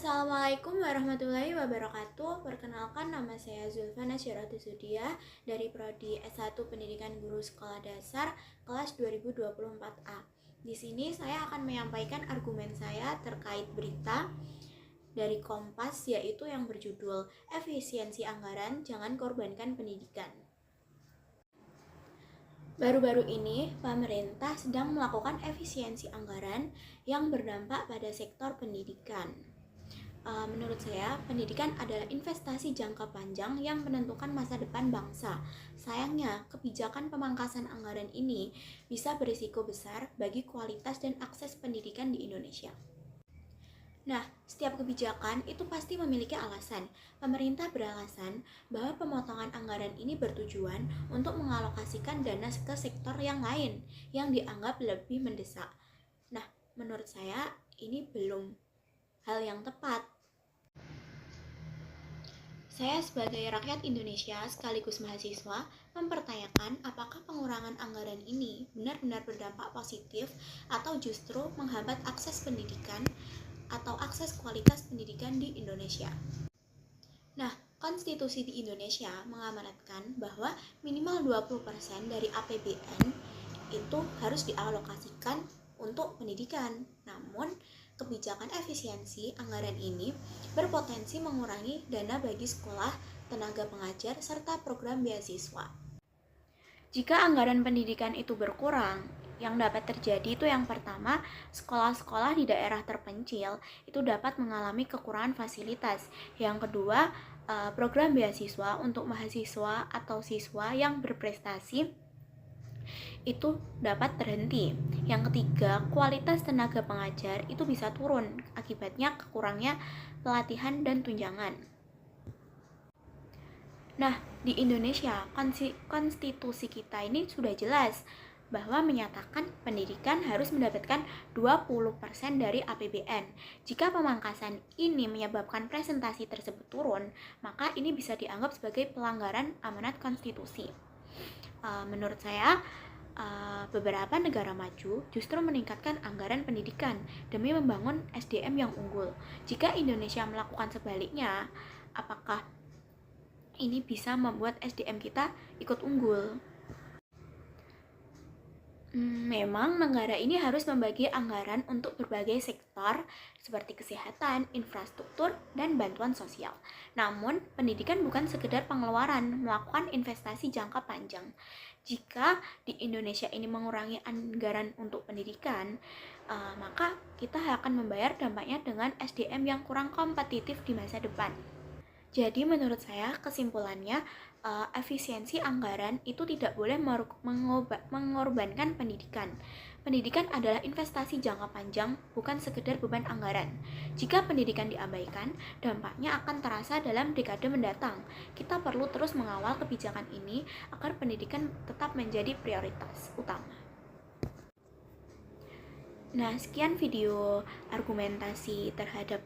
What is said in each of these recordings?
Assalamualaikum warahmatullahi wabarakatuh. Perkenalkan, nama saya Zulfa Nasyiratu Sudia dari Prodi S1 Pendidikan Guru Sekolah Dasar kelas 2024A. Di sini saya akan menyampaikan argumen saya terkait berita dari Kompas, yaitu yang berjudul Efisiensi Anggaran Jangan Korbankan Pendidikan. Baru-baru ini, pemerintah sedang melakukan efisiensi anggaran yang berdampak pada sektor pendidikan. Menurut saya, pendidikan adalah investasi jangka panjang yang menentukan masa depan bangsa. Sayangnya, kebijakan pemangkasan anggaran ini bisa berisiko besar bagi kualitas dan akses pendidikan di Indonesia. Nah, setiap kebijakan itu pasti memiliki alasan. Pemerintah beralasan bahwa pemotongan anggaran ini bertujuan untuk mengalokasikan dana ke sektor yang lain yang dianggap lebih mendesak. Nah, menurut saya ini belum hal yang tepat. Saya sebagai rakyat Indonesia sekaligus mahasiswa mempertanyakan apakah pengurangan anggaran ini benar-benar berdampak positif atau justru menghambat akses pendidikan atau akses kualitas pendidikan di Indonesia. Nah, konstitusi di Indonesia mengamanatkan bahwa minimal 20% dari APBN itu harus dialokasikan untuk pendidikan. Namun, kebijakan efisiensi anggaran ini berpotensi mengurangi dana bagi sekolah, tenaga pengajar, serta program beasiswa. Jika anggaran pendidikan itu berkurang, yang dapat terjadi itu yang pertama, sekolah-sekolah di daerah terpencil itu dapat mengalami kekurangan fasilitas. Yang kedua, program beasiswa untuk mahasiswa atau siswa yang berprestasi itu dapat terhenti. Yang ketiga, kualitas tenaga pengajar itu bisa turun akibatnya kekurangnya pelatihan dan tunjangan. Nah, di Indonesia, konstitusi kita ini sudah jelas bahwa menyatakan pendidikan harus mendapatkan 20% dari APBN. Jika pemangkasan ini menyebabkan presentasi tersebut turun, maka ini bisa dianggap sebagai pelanggaran amanat konstitusi. Menurut saya, beberapa negara maju justru meningkatkan anggaran pendidikan demi membangun SDM yang unggul. Jika Indonesia melakukan sebaliknya, apakah ini bisa membuat SDM kita ikut unggul? Memang negara ini harus membagi anggaran untuk berbagai sektor seperti kesehatan, infrastruktur, dan bantuan sosial. Namun, pendidikan bukan sekedar pengeluaran, melakukan investasi jangka panjang. Jika di Indonesia ini mengurangi anggaran untuk pendidikan, maka kita akan membayar dampaknya dengan SDM yang kurang kompetitif di masa depan. Jadi menurut saya kesimpulannya, efisiensi anggaran itu tidak boleh mengorbankan pendidikan. Pendidikan adalah investasi jangka panjang, bukan sekedar beban anggaran. Jika pendidikan diabaikan, dampaknya akan terasa dalam dekade mendatang. Kita perlu terus mengawal kebijakan ini agar pendidikan tetap menjadi prioritas utama. Nah, sekian video argumentasi terhadap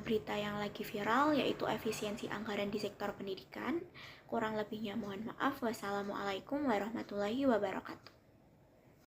berita yang lagi viral, yaitu efisiensi anggaran di sektor pendidikan. Kurang lebihnya mohon maaf. Wassalamualaikum warahmatullahi wabarakatuh.